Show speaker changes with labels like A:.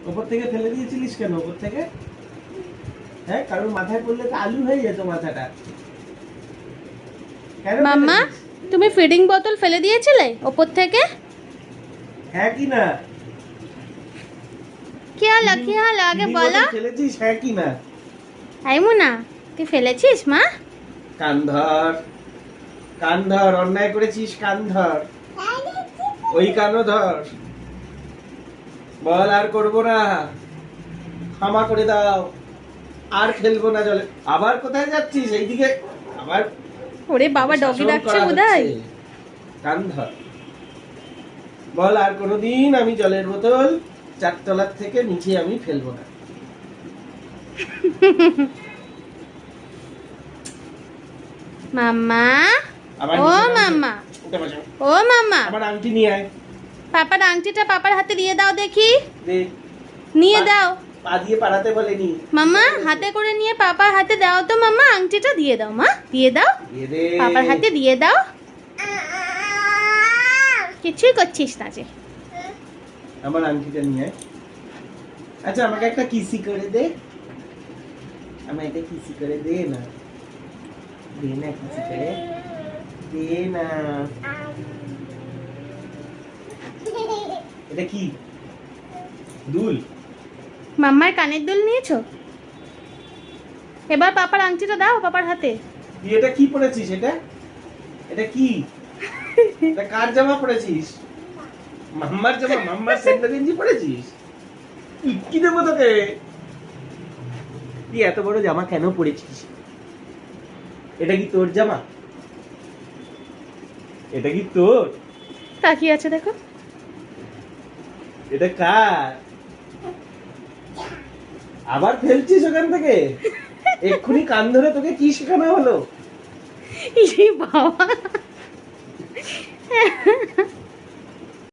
A: উপর থেকে ফেলে দিয়েছিলিস কেন? উপর থেকে হ্যাঁ, কারণ মাথায় পড়লে তো আলু হয়ে যেত মাথাটা। কেন
B: মাম্মা
A: ফেলেছিস?
B: তুমি ফিডিং বোতল ফেলে দিয়েছিলে ওপর থেকে?
A: হ্যাঁ কি না?
B: কি হলো কি হলো আগে
A: feeding
B: বলো।
A: bottle ফেলেছিস হ্যাঁ কি না?
B: আই মুনা তুই ফেলেছিস মা?
A: কান ধর, কান ধর, অন্যায় করেছিস, কান ধর, ওই কানও ধর। বল আর করবো না, ক্ষমা করে দাও, আর খেলবো না জলে। আবার কোথায় যাচ্ছিস? এইদিকে আবার
B: ওরে বাবা ডগি
A: শাসন
B: ডাকছে
A: করা
B: বোধহয়।
A: হচ্ছে। কান ধর, বল আর কোনোদিন আমি জলের বোতল 4 তলার থেকে নিচে আমি ফেলবো না।
B: মাম্মা
A: আবার
B: ও
A: নিচে নামছে।
B: মাম্মা
A: উঠে বসো।
B: ও মাম্মা
A: আবার আংটি নিয়ে আয়,
B: পাপার আংটিটা পাপার হাতে দিয়ে দাও দেখি।
A: দে।
B: নিয়ে দাও
A: পা দিয়ে পাড়াতে বলেনি।
B: মাম্মা, হাতে করে নিয়ে পাপার হাতে দাও তো মাম্মা, আংটিটা দিয়ে দাও মা, দিয়ে দাও
A: দিয়ে দে।
B: পাপার হাতে দিয়ে দাও। কিছুই করছিস না যে।
A: আমার আংটিটা নিয়ে আয়। আচ্ছা আমাকে একটা কিসি করে দে, আমাকে একটা কিসি করে দে না, দে না কিসি করে, দে না। এটা কি দুল?
B: মাম্মার কানের দুল নিয়েছো? এবার পাপার আংটিটা দাও পাপার হাতে।
A: তুই এটা কি পরেছিস? এটা এটা কি? এটা কার জামা পরেছিস? মাম্মার জামা? মাম্মার সেন্ডা গেঞ্জি পরেছিস? কি দেবো তোকে? তুই এত বড় জামা কেন পরেছিস? এটা কি তোর জামা? এটা কি তোর?
B: তাকিয়ে আছে দেখো।
A: এটা কার? আবার ফেলছিস ওখান থেকে? এক্ষুনি কান ধরে তোকে কি শেখানো হলো?
B: বাবা